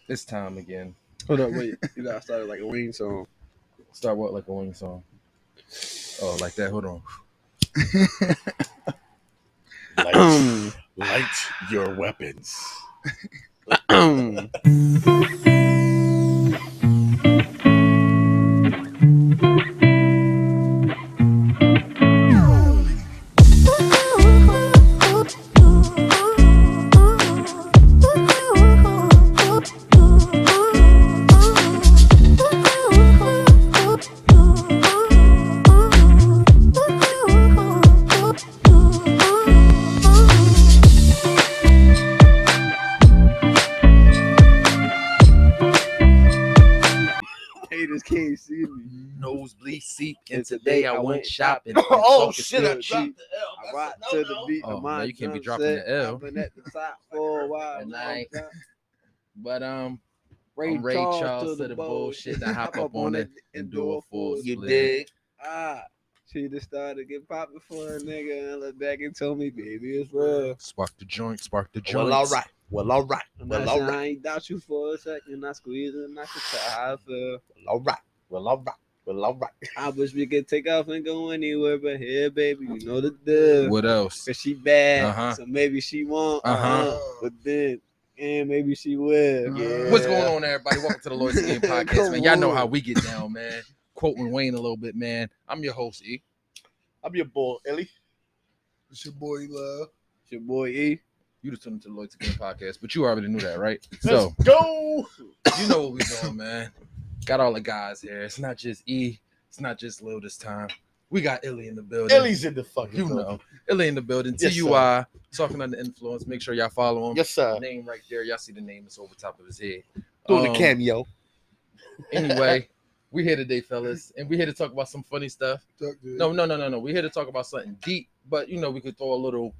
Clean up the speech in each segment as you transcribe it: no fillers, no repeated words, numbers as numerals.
It's time again. Hold up, wait. You gotta start it like a Wayne song. Start what like a wing song? Oh, like that. Hold on. Light your weapons. Haters can't see me. Nosebleed seat, and And today I went shopping. Oh Focus shit! I good. dropped the L. I rock to the beat Oh, of my man, you can't be drum dropping set. the L. I've been at the top for a while. And now I I'm ain't- back. But Ray I'm Ray Charles Charles to the bullshit. Now hop up on it and do a full You split. dig? She just started to get popping for a nigga and look back and told me, baby, it's real. Spark the joint, spark the joint. Well, all right. Well, all right. And Well, I all said, right. I ain't doubt you for a second. I squeezed and I could tell how I feel. All right. Well, all right. Well, all right. I wish we could take off and go anywhere, but here, baby, you know the deal. What else? Cause she bad, Uh-huh. so maybe she won't. Uh-huh. But then, and maybe she will. Yeah. What's going on, everybody? Welcome to the Lloyd's Game Podcast, Come man. Y'all know on. how we get down, man. Quoting Wayne a little bit, man. I'm your host, E. I'm your boy, Ellie. It's your boy Love. It's your boy E. You just tuned to the Lloyd's Game Podcast, but you already knew that, right? Let's So go. you know what we doing, man. Got all the guys here. It's not just E. It's not just Lil this time. We got Illy in the building. Ellie's in the fucking You building. know. Illy in the building. Yes, TUI. Talking under influence. Make sure y'all follow him. Yes, sir. Name right there. Y'all see the name. It's over top of his head. Doing the cameo. Anyway, we here today, fellas, and we here to talk about some funny stuff. No. We here to talk about something deep, but you know we could throw a little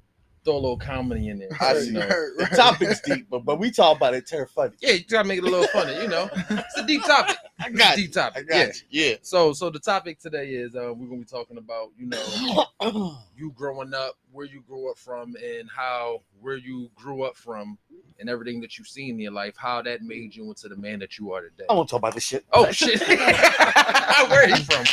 comedy in there. I you see. know. The topic's deep, but we talk about it terrible funny. Yeah, you gotta make it a little funny. You know, it's a deep topic. I got Deep I topic. got Yeah. you. Yeah. So the topic today is we're gonna be talking about you growing up, where you grew up from, and how where you grew up from, and everything that you've seen in your life, how that made you into the man that you are today. I won't talk about this shit. Oh shit! Where are you from?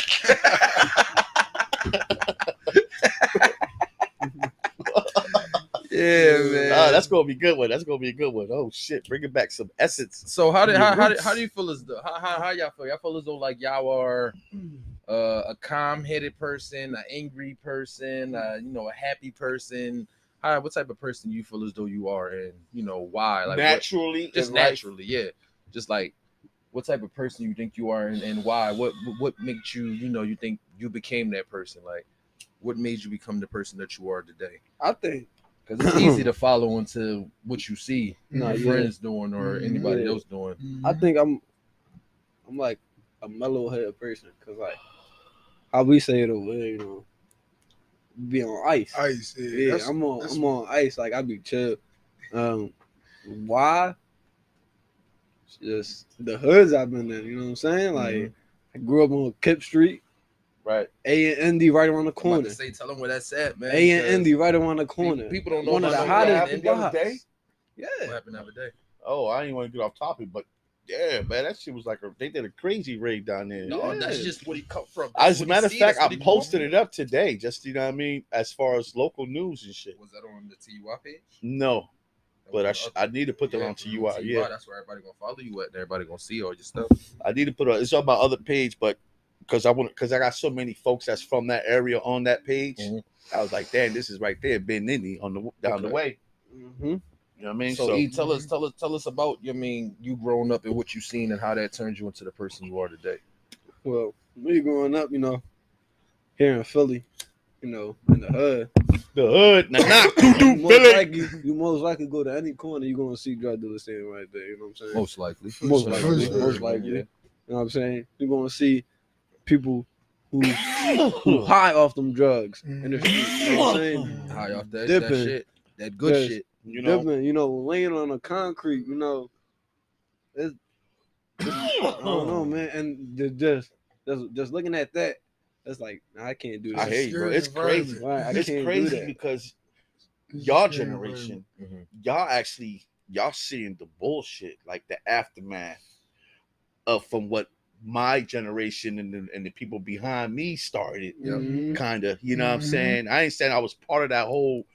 Yeah, man. That's gonna be a good one. That's gonna be a good one. Oh shit! Bring it back some essence. So how do Roots. you feel as though how y'all feel? Y'all feel as though like y'all are a calm-headed person, an angry person, a happy person. What type of person you feel as though you are, and why? Like Naturally, just in life. naturally, yeah. Just like what type of person you think you are, and why? What makes you you think you became that person? Like what made you become the person that you are today? I think. Because it's easy to follow into what you see Nah, your yeah. friends doing or anybody Yeah. else doing. I think I'm like a mellow-headed person, cause like how we say it over here, be on ice. Ice. Yeah, That's- I'm that's- on ice. Like I be chill. Why? It's just the hoods I've been in. You know what I'm saying? Like I grew up on Kip Street, Right. A and Indy right around the I'm about corner. to say, tell them where that's at, man. A and because Indy right around the corner. People don't know One of about the no hottest happened the other blocks. day? Yeah. What happened the other day? Oh, I didn't want to get off topic, but yeah, man, that shit was like they did a crazy raid down there. No, Yeah. that's just what he come from. As a matter of fact, I posted it up today. Just you know what I mean, as far as local news and shit. Was that on the TUI page? No, but I need to put that Yeah, on TUI. Yeah, that's where everybody gonna follow you at. And everybody gonna see all your stuff. I need to put it's on my other page, but because I got so many folks that's from that area on that page. Mhm. I was like, damn, this is right there, Ben Indy on the down the Okay. way. Mm-hmm. You know what I mean? So, E, tell us about you growing up and what you seen and how that turned you into the person you are today. Well, me growing up, here in Philly, in the hood, the hood, you most likely go to any corner, you're gonna see drug dealers standing right there. You know what I'm saying? Most likely. Most For likely. sure. Most likely. Yeah. You know what I'm saying? You're gonna see people who high off them drugs in the street. You know what I'm saying? High off that Dipping. shit. That good Yes. shit. you know. Dipping, laying on the concrete, it's I don't know, man. And just looking at that, it's like I can't do I that. hear you, bro. Scary It's crazy. environment. Right, I It's can't do crazy that. because y'all Scary generation, Mhm. y'all actually y'all seeing the bullshit, like the aftermath of from what my generation and the people behind me started, Mhm. kind of. You know what I'm Mhm. saying? I ain't saying I was part of that whole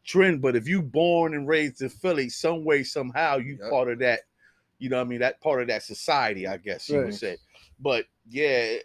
trend, but if you born and raised in Philly, some way, somehow, you Yep. part of that. You know what I mean? That part of that society, I guess you would Right. say. But yeah,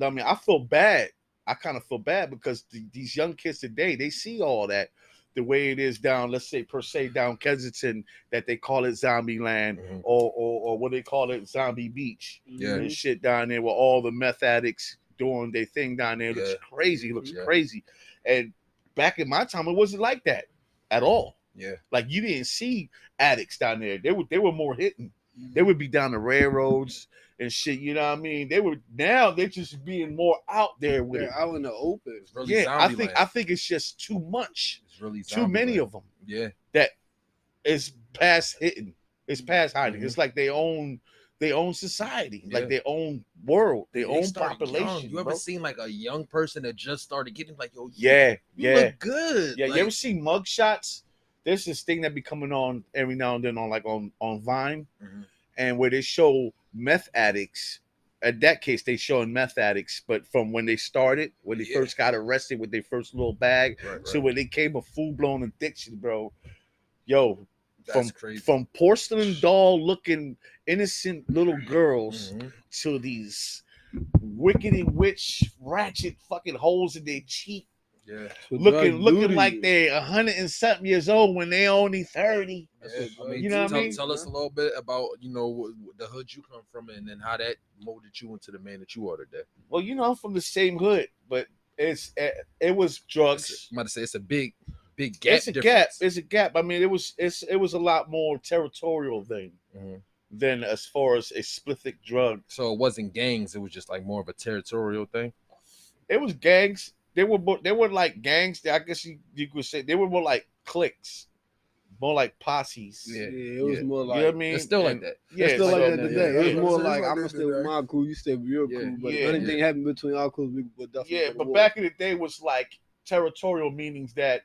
I mean, I feel bad. I kind of feel bad because these young kids today, they see all that the way it is down, let's say per se down Kensington, that they call it Zombie Land, Mhm. or what they call it, Zombie Beach, Yeah. and shit down there where all the meth addicts doing their thing down there. It looks Yeah. crazy. It looks Yeah. crazy. And back in my time, it wasn't like that at all. Yeah. Like you didn't see addicts down there. They were more hitting. They would be down the railroads and shit. You know what I mean? They're just being more out there with They're it. out in the open. It's really Yeah, zombie land. I think it's just too much. It's really Too zombie many land. of them. Yeah. That is past hitting. It's past hiding. Mhm. It's like they own society, Yeah. like their own world, their They own start population. young. You ever bro. seen like a young person that just started getting like, yo, Yeah, you yeah. look good. Yeah, Like, you ever see mug shots? There's this thing that be coming on every now and then on like on Vine, Mhm. and where they show meth addicts. In that case, they showing meth addicts, but from when they started, when they Yeah. first got arrested with their first little bag, Right, so right. when they came a full blown addiction, bro. Yo, That's crazy. from porcelain doll looking innocent little girls Mhm. to these wicked and witch ratchet fucking holes in their cheek, Yeah. looking like they're 100 and something years old when they only 30. Yeah. I mean, You know what I tell, mean? tell us a little bit about, the hood you come from and how that molded you into the man that you are today. Well, I'm from the same hood, but it was drugs. I'm about to say it's a big gap. It's a gap. It's a gap. I mean, it was a lot more territorial thing Mhm. than as far as a specific drug. So it wasn't gangs. It was just like more of a territorial thing. It was gangs. They were like gangs. I guess you could say they were more like cliques, more like posses. Yeah. Yeah, it was Yeah. more You know like what I mean? It's still like And- that. Yeah, it's still so- like that yeah, today. yeah, It was yeah. more It's like like I'm that gonna stay with today. my crew, you stay with your Yeah, crew. But yeah, if anything yeah. happened between our crews, we would definitely Yeah, go to but war. back in the day was like territorial meanings that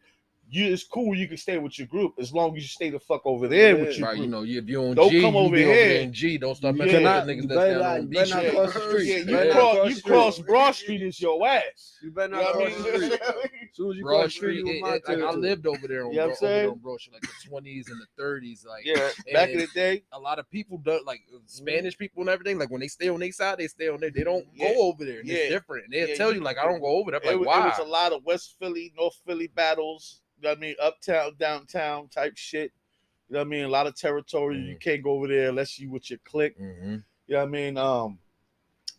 it's cool you can stay with your group as long as you stay the fuck over there Yeah. with your Right, group. if you're on Don't G, come you over be over here. there in G. Don't start You messing with cannot- the you niggas better that's down not- on you B better not shit. cross the street. Yeah, You better not cross you the cross street. Broad Street is your ass. You better You know not what I cross mean? the street. As soon as you Broad cross the street, Street, you in my like I territory. lived over there on, You know what I'm over there saying? on Broad Street, like the 20s and the 30s. Like, Yeah, back in and the day. a lot of people do like Spanish people and everything. Like when they stay on their side, they stay on there. They don't Yeah. go over there. And Yeah. It's different. And they'll Yeah, tell you- you like I don't go over there. I'm It like, was a why? lot of West Philly, North Philly battles. You know what I mean? Uptown, downtown type shit. You know what I mean? A lot of territory. You can't go over there unless you with your clique. Mm-hmm. You know what I mean?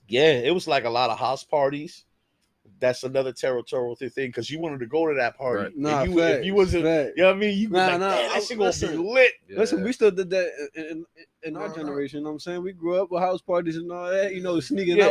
Yeah, it was like a lot of house parties. That's another territorial thing because you wanted to go to that party. Right. Nah, And if you wasn't, facts. you know what I mean? You was Nah, like, nah, "Damn, that shit gonna be listen. lit." Yeah. Listen, we still did that in our No, no. generation. You know what I'm saying? We grew up with house parties and all that. Sneaking Yeah.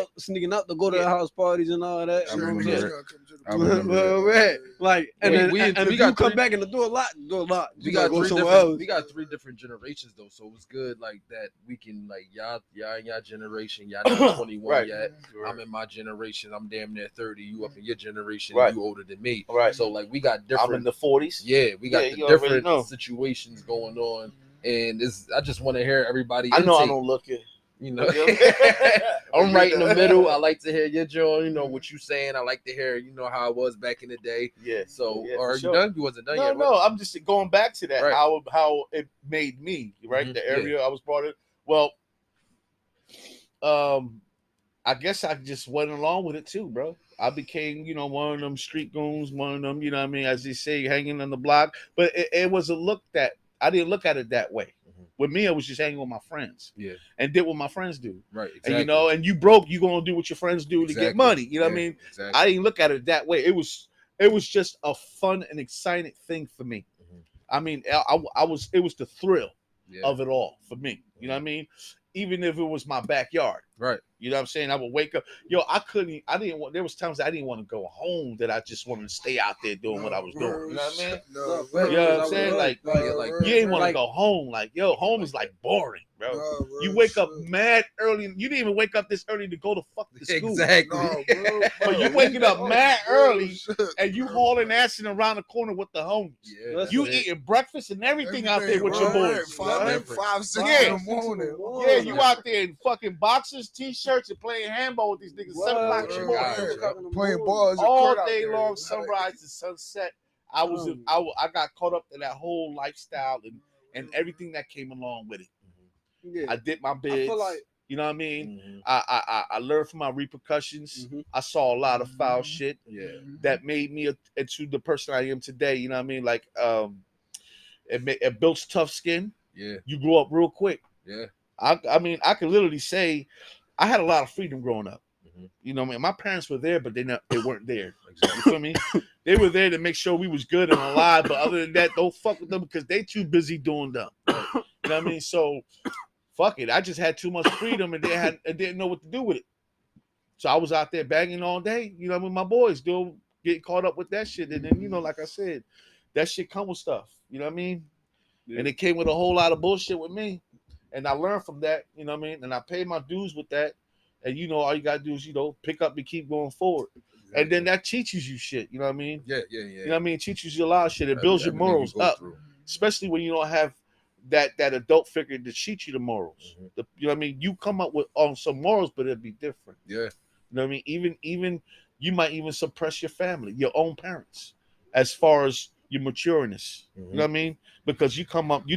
out to go to Yeah. the house parties and all that. I You know what I'm remember saying? it. I remember Well, right. Like, and We- then we- and we if got you come three- back and do a lot. We You got gotta go three somewhere different. else. We got 3 different generations though, so it's good like that. We can like y'all in y'all generation, y'all not 21 Right. yet. I'm in my generation. I'm damn near 30. You up in your generation. Right. You older than me. Right. So like we got I'm different. in the 40s. Yeah, we got Yeah, the you already different know. situations going on, and I just want to hear everybody. I know I intake, don't look it. You know, Yeah. I'm right in the middle. I like to hear your joy. What you saying. I like to hear how it was back in the day. Yeah. So, Yeah, are for you sure. done? You wasn't done No, yet. no, I'm just going back to that Right. how it made me, right? Mhm, The area I was brought in. Well, I guess I just went along with it too, bro. I became, one of them street goons, one of them, what I mean, as they say, hanging on the block. But it was a look that I didn't look at it that way. Mhm. With me, I was just hanging with my friends. Yeah. And did what my friends do. Right. Exactly. And and you broke, you gonna do what your friends do to get Exactly. money. You know what I Yeah, mean? Exactly. I didn't look at it that way. It was just a fun and exciting thing for me. Mhm. I mean, it was the thrill Yeah. of it all for me. You know what I mean? Even if it was my backyard. Right. You know what I'm saying? I would wake up. Yo, I didn't want, there was times I didn't want to go home, that I just wanted to stay out there doing what I was doing. You know what I mean? No, No, You know what I'm I saying? was Like, like, you ain't want to like- go home. Like, yo, home is like boring, bro. No, You real wake up shit. mad early. You didn't even wake up this early to go to fuck to school. Exactly. No, bro. But you bro. waking up mad Real early shit, and you bro. hauling ass around the corner with the homies. Yeah, That's You it. eating breakfast and everything out there with your right, boys. Five, Different. 5, 6 Yeah. in the morning. Yeah, you out there in fucking boxers, t-shirts, and playing handball with these niggas. What? 7 o'clock in the Sure, morning. God, O'clock in the Playing morning. balls All out day there. long, Like, sunrise to sunset. I got caught up in that whole lifestyle and everything that came along with it. Yeah. I did my bids. feel like- you know what I mean? Mhm. I learned from my repercussions. Mhm. I saw a lot of foul shit Yeah. that made me into the person I am today. You know what I mean? Like, it builds tough skin. Yeah. You grow up real quick. Yeah. I mean, I could literally say I had a lot of freedom growing up. Mhm. You know what I mean? My parents were there, but they weren't there. You Exactly. feel me? They were there to make sure we was good and alive, but other than that, don't fuck with them because they too busy doing them. You know what I mean? So fuck it. I just had too much freedom and didn't know what to do with it. So I was out there banging all day, you know, with my boys, getting caught up with that shit. And then, you know, like I said, that shit come with stuff. You know what I mean? Yeah. And it came with a whole lot of bullshit with me. And I learned from that, you know what I mean? And I paid my dues with that. And you know, all you gotta do is, you know, pick up and keep going forward. And then that teaches you shit, you know what I mean? Yeah. You know what I mean? It teaches you a lot of shit. It builds your Everything morals go up, through. especially when you don't have that adult figure to teach you the morals. Mhm. You know what I mean? You come up with on some morals, but it'd be different. Yeah. You know what I mean? Even you might even suppress your family, your own parents, as far as your matureness. You know what I mean? Because you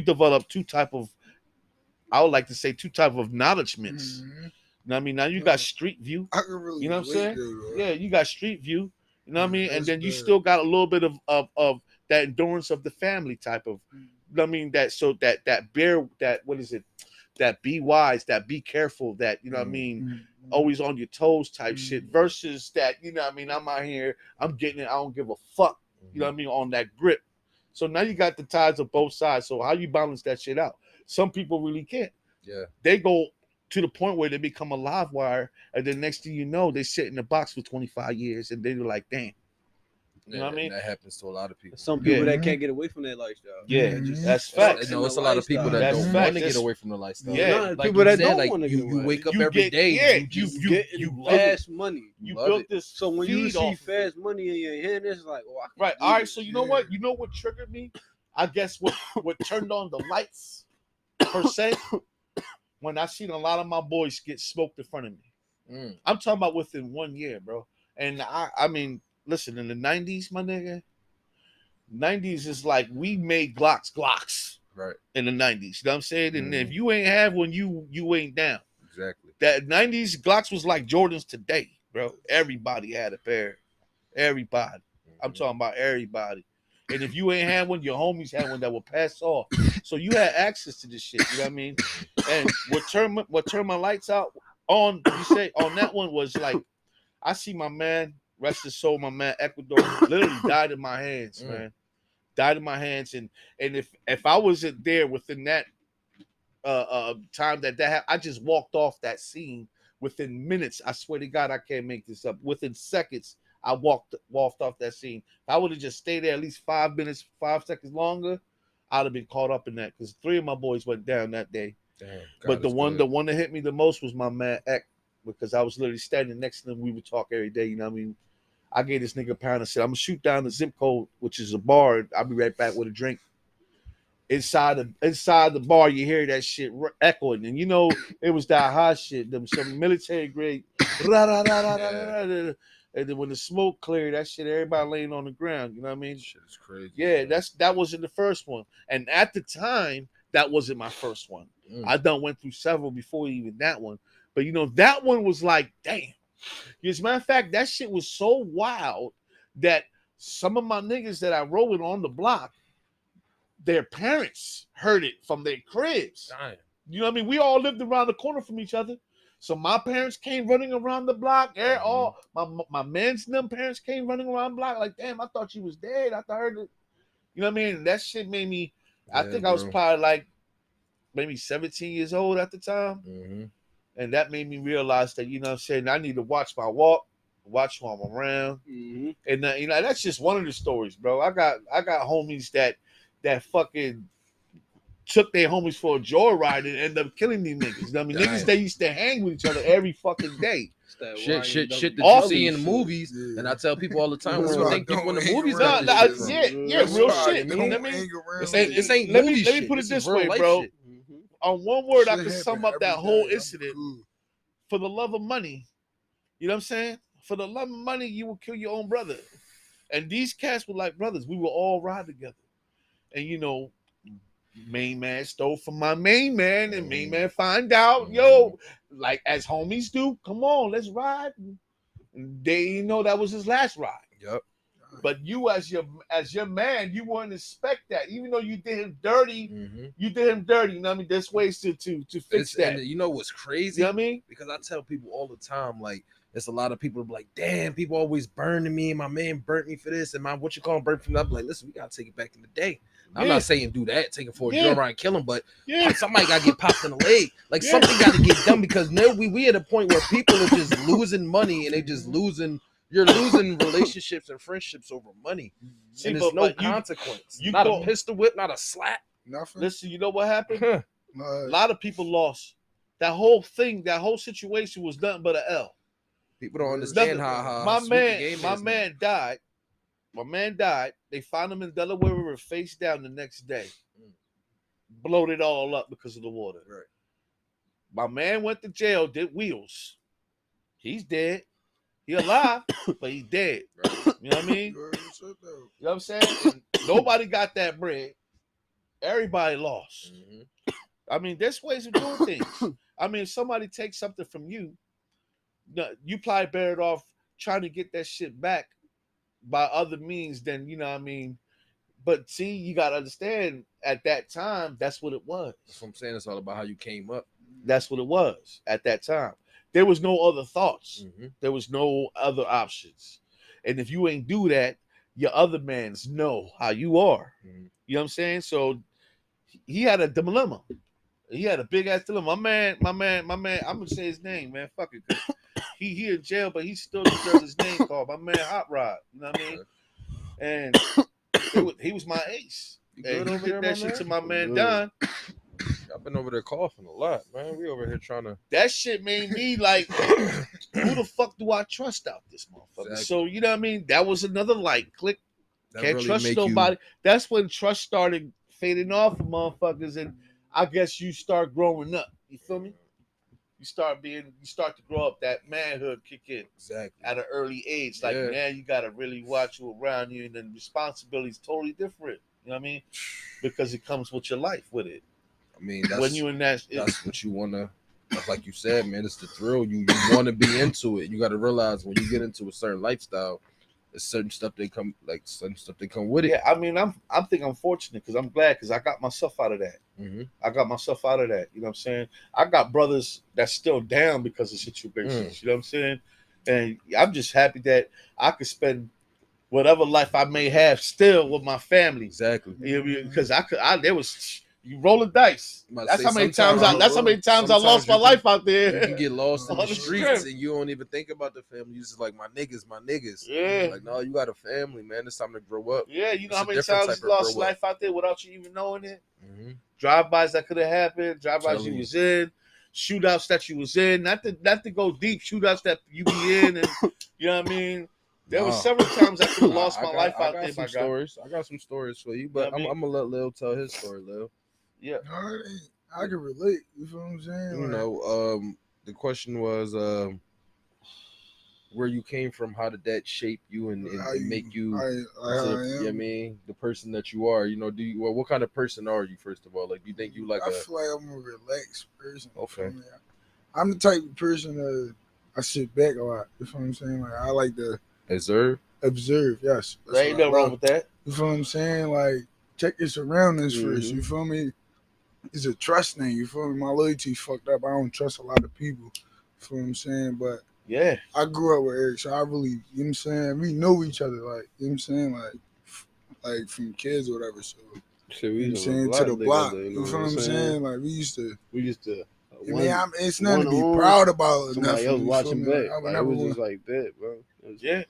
develop I would like to say two type of acknowledgements. Mhm. You know what I mean? Now you got street view. I can really You know what I'm relate saying? to it, Yeah, you got street view. You know what I mean? And That's then you bad. still got a little bit of that endurance of the family type of. You know what I mean? That be wise, that be careful, that you know what I mean, Mhm. always on your toes type shit, versus that, you know what I mean, I'm out here, I'm getting it, I don't give a fuck. You know what I mean, on that grip. So now you got the ties of both sides. So how you balance that shit out? Some people really can't. Yeah. They go to the point where they become a live wire, and then next thing you know, they sit in the box for 25 years, and they're like, damn. You know what I mean? That happens to a lot of people. Some people Yeah. that can't get away from that lifestyle. Yeah, Mhm. that's I facts. know it's a lot of people that That's don't facts. want to That's- get away from the lifestyle. Yeah. Nah, Like people you that said, don't like want to you wake up You every get- day. yeah, you just you getting love it. fast money. You Love built it. this. So when you feed see off of it. fast money in your hand, it's like, oh, I can Right. do All right. this. So you know what? You know what triggered me? I guess what turned on the lights per se when I seen a lot of my boys get smoked in front of me. Mm. I'm talking about within 1 year, bro. And I mean, listen, in the 90s, my nigga, 90s is like we made Glocks Right. in the 90s. You know what I'm saying? And Mhm. if you ain't have one, you ain't down. Exactly. That 90s Glocks was like Jordans today, bro. Everybody had a pair. Everybody. I'm Mhm. talking about everybody. And if you ain't had one, your homies had one that would pass off. So you had access to this shit. You know what I mean? And what turned my lights out on, you say, on that one was like, I see my man, rest his soul, my man Ecuador, literally died in my hands, Mm. man. Died in my hands. And if I wasn't there within that time that happened, I just walked off that scene within minutes. I swear to God, I can't make this up. Within seconds, I walked off that scene. If I would have just stayed there at least 5 minutes, 5 seconds longer, I'd have been caught up in that because 3 of my boys went down that day. Damn, But God the is one good. that hit me the most was my man Ek, because I was literally standing next to him. We would talk every day. You know what I mean? I gave this nigga a pound and said, I'm gonna shoot down the zip code, which is a bar. I'll be right back with a drink. Inside the bar, you hear that shit echoing, and you know it was that hot shit, them some military grade. And then when the smoke cleared, that shit, everybody laying on the ground. You know what I mean? Shit is crazy. Yeah, man. that wasn't the first one, and at the time, that wasn't my first one. Mm. I done went through several before even that one, but you know that one was like, damn. As a matter of fact, that shit was so wild that some of my niggas that I rode with on the block, their parents heard it from their cribs. Damn. You know what I mean? We all lived around the corner from each other. So my parents came running around the block. All my man's and them parents came running around the block. Like, damn, I thought you was dead. I heard it. You know what I mean? That shit made me. I Yeah, think I was bro. probably like maybe 17 years old at the time. Mhm. And that made me realize that, you know what I'm saying, I need to watch my walk, watch who I'm around. Mm-hmm. And you know, that's just one of the stories, bro. I got homies that fucking took their homies for a joyride and ended up killing these niggas. You know what I mean, Damn. niggas that used to hang with each other every fucking day. Shit that you Awesome see in the shit. movies, Yeah. and I tell people all the time, That's where you why think I people in the don't movies hang got around this Nah, shit from. yeah, That's real why I shit. don't You know what I mean? hang around This with ain't This ain't let me movie let me shit. put it This this is real way, life bro. shit. On one word, I Shit can sum happen up that every whole day. I'm incident. cool. For the love of money, you know what I'm saying? For the love of money, you will kill your own brother. And these cats were like brothers. We will all ride together. And you know, main man stole from my main man, and main man find out, yo, like as homies do, come on, let's ride. And they didn't know that was his last ride. Yep. But you as your man, you wouldn't expect that. Even though you did him dirty, Mm-hmm. you did him dirty. You know what I mean? There's ways to fix that. And you know what's You crazy? know what I mean? Because I tell people all the time, like, it's a lot of people like, damn, people always burning me, and my man burnt me for this, and my what you call him burnt for that. I'm like, listen, we gotta take it back in the day. I'm Yeah. not saying do that, take it for a Yeah. joyride and kill him, but Yeah. somebody gotta get popped in the leg. Like Yeah. something gotta get done, because now we at a point where people are just losing money, and they just you're losing relationships and friendships over money. See, And there's no but consequence. you Not go- a pistol whip, not a slap. Nothing. listen, you know what happened? Huh. A lot of people lost. That whole thing, that whole situation was nothing but an L. People don't understand how my sweet the man, game my is now. man died. My man died. They found him in Delaware River face down the next day. Blowed it all up because of the water. Right. My man went to jail, did wheels. He's dead. He alive, but he's dead. Right. You know what I mean? You heard what I said, though. You know what I'm saying? And nobody got that bread. Everybody lost. Mhm. I mean, there's ways of doing things. I mean, if somebody takes something from you, you probably better off trying to get that shit back by other means than, you know what I mean? But see, you got to understand, at that time, that's what it was. That's what I'm saying. It's all about how you came up. That's what it was at that time. There was no other thoughts. Mm-hmm. There was no other options. And if you ain't do that, your other mans know how you are. Mhm. You know what I'm saying? So he had a dilemma. He had a big ass dilemma. My man, I'm gonna say his name, man. Fuck it. 'Cause he in jail, but he still deserves his name called. My man Hot Rod. You know what I mean? And he was my ace. You And good he over did there, that my shit man? to my man Good. Don. I've been over there coughing a lot, man. We over here trying to. That shit made me like, who the fuck do I trust out this motherfucker? Exactly. So you know what I mean? That was another light click. That Can't really trust make nobody. That's when trust started fading off of motherfuckers, and I guess you start growing up. You feel me? You start to grow up. That manhood kick in Exactly. at an early age. Like, Yeah. man, you gotta really watch who around you, and then responsibility is totally different. You know what I mean? Because it comes with your life with it. I mean, that's When you in that, that's what you wanna. That's like you said, man. It's the thrill. You want to be into it. You got to realize when you get into a certain lifestyle, there's certain stuff they come with it. yeah. I mean, I think I'm fortunate because I'm glad because I got myself out of that. Mm-hmm. I got myself out of that. You know what I'm saying? I got brothers that's still down because of situations. You know what I'm saying? And I'm just happy that I could spend whatever life I may have still with my family. Exactly. You know, because there was you rolling dice. I'm about to That's say, how many sometimes times. you- That's how many times I sometimes lost my you life out there. You can get lost in On the the streets strip. and you don't even think about the family. You just like my niggas. Yeah. Like, no, you got a family, man. It's time to grow up. Yeah, you know It's how a many different times type you of lost grow up. life out there without you even knowing it? Mm-hmm. Drive-bys that could have happened, drive-bys Telling you you. was in, shootouts that you was in, not to go deep, shootouts that you be in, and you know what I mean. There was Nah. several times I could have lost I my got- life I out got there, some my guy. stories. I got some stories for you, but what I mean? I'm gonna let Lil tell his story, Lil. Yeah, No, it ain't. I can relate. You feel what I'm saying? You Like, know, the question was where you came from. How did that shape you and how make you? I, into like how the- I you know what I am. mean, the person that you are. You know, what kind of person are you? First of all, like, do you think you like I feel like I'm a relaxed person. you Okay. feel me? I'm the type of person that I sit back a lot. You feel what I'm saying? Like, I like to observe? observe. Yes. That's there ain't what I nothing wrong love. with that. You feel what I'm saying? Like, check your surroundings first. Mhm. You feel me? It's a trust thing. You feel me? My loyalty's fucked up. I don't trust a lot of people. You feel what I'm saying? But Yeah, I grew up with Eric, so I really, you know what I'm saying? We know each other, like, you know what I'm saying? Like from kids or whatever. So, Shit, you know what I'm was a saying? To the nigga, block. you know You feel what I'm saying? Like, we used to, one, it's nothing to be one proud about. or somebody nothing, else you watching feel me? back. I would Like, it never was want. just like that, bro. It was- Yeah,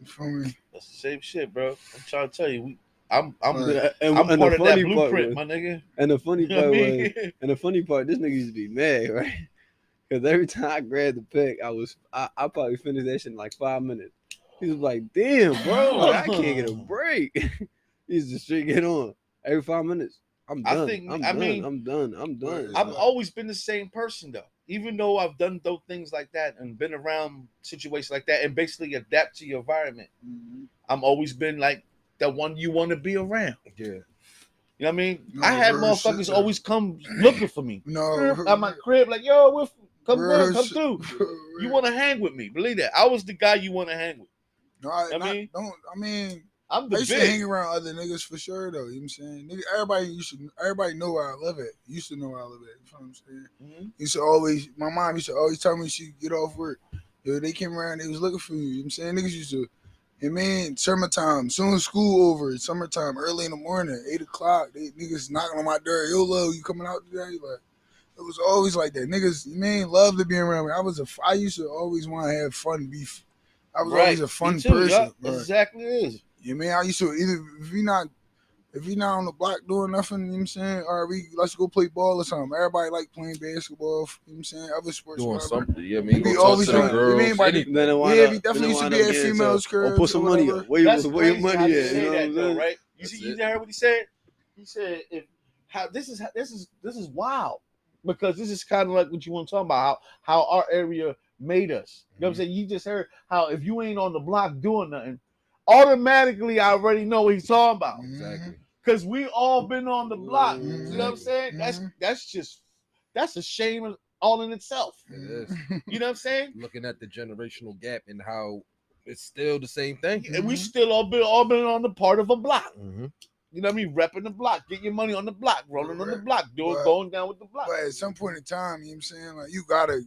You feel me? that's the same shit, bro. I'm trying to tell you, I'm Right. And, I'm and part the of that funny part blueprint, was, my nigga. and the funny You know what I part mean? was, and the funny part, this nigga used to be mad, right? Because every time I grabbed the pick, I probably finished that shit in like 5 minutes. He was like, "Damn, bro, like, I can't get a break." He used to straight get on every 5 minutes. I'm I done. think- I'm I done. mean, I'm done. I'm done. I've Like, always been the same person though. Even though I've done those things like that and been around situations like that and basically adapt to your environment, I'm always been like the one you want to be around. Yeah. You know what I mean? No, I had real motherfuckers shit, though. always come looking for me. No, At my crib, like, yo, come real through, come shit. through. You want to hang with me? Believe that. I was the guy you want to hang with. No, I I mean- mean, I'm I the used to hang big. around other niggas for sure though. You know what I'm saying? Nigga, everybody know where I live at. Used to know where I live at. You know what I'm saying? Mhm. Used to always, my mom used to always tell me she'd get off work. Yo, they came around, they was looking for you. You know what I'm saying? Niggas used to, and man, summertime, soon as school over, summertime, early in the morning, 8 o'clock, they niggas knocking on my door. Yo, Lo, you coming out today? Like, it was always like that. Niggas, man, love to be around me. I used to always want to have fun, beef. I was always a fun Me too, person. yup. Right. That's exactly it is. Yeah, man, I used to either if you're not on the block doing nothing, you know what I'm saying? All right, let's go play ball or something. Everybody like playing basketball, you know what I'm saying? Other sports, Doing whatever. something. Yeah, I mean, We go talk always to the doing- girls. we ain't by the- anything. then it wind Yeah, up, we then definitely it used to wind be up at getting females' to, cribs put some or money whatever. up. Where That's your crazy money how at? you You say know what that I'm though, saying? right? That's You it. heard what he said? He said if how this is wild because this is kind of like what you want to talk about how our area made us. You know what I'm saying? You just heard how if you ain't on the block doing nothing, automatically I already know what he's talking about. Exactly. Because we all been on the block. Mhm. You know what I'm saying? Mhm. That's a shame all in itself. It is. You know what I'm saying? Looking at the generational gap and how it's still the same thing. And we Mhm. still all been on the part of a block. Mm-hmm. You know what I mean? Repping the block, get your money on the block, rolling on the Right. block, going down with the block. But at some point in time, you know what I'm saying? Like you gotta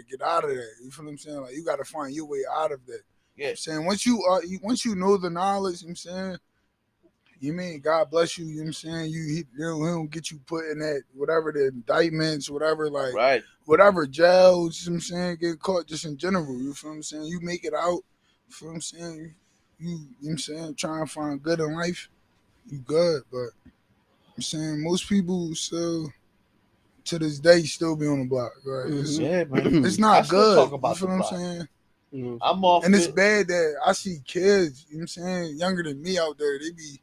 get out of that. You feel what I'm saying? Like you gotta find your way out of that. You know what I'm saying once you know the knowledge, you know what I'm saying? You mean God bless you, you know what I'm saying? He don't get you put in that whatever the indictments, whatever like Right. whatever jails, you know what I'm saying, get caught just in general. You feel what I'm saying? You make it out, you feel what I'm saying? You know what I'm saying, try and find good in life, you good, but I'm saying most people still to this day still be on the block, right? It's, Yeah, man. it's I not still good. talk about you feel the what block. I'm saying? Mhm. I'm off And it's it. bad that I see kids, you know what I'm saying, younger than me out there, they be, you know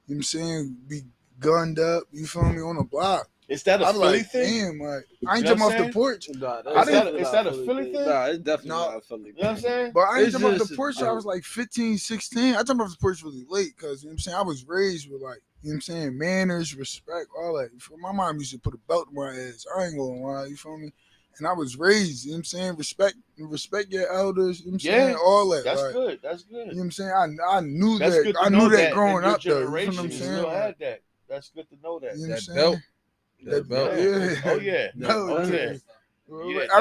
what I'm saying, be gunned up, you feel me, on the block. Is that a I'm Philly like, thing? damn, like, I ain't You know jump what off I'm the saying? porch. Nah, Is that- not is that a Philly thing? Nah, it's definitely No. not a Philly You know what I'm thing. saying? But I ain't It's jump off the just- porch till I was like 15, 16. I jumped off the porch really late because, you know what I'm saying, I was raised with like, you know what I'm saying, manners, respect, all that. My mom used to put a belt in my ass. I ain't gonna lie, you feel me? And I was raised, you know what I'm saying, respect your elders, you know what I'm saying, all that. That's like, good. That's good. You know what I'm saying? I knew That's that. good to I know knew that in growing your up, though. You feel generation, what I'm you saying? still Like, had that. That's good to know that. you know what I'm That saying? belt. That belt. Yeah. Oh yeah. No, Oh yeah. Well, Yeah, I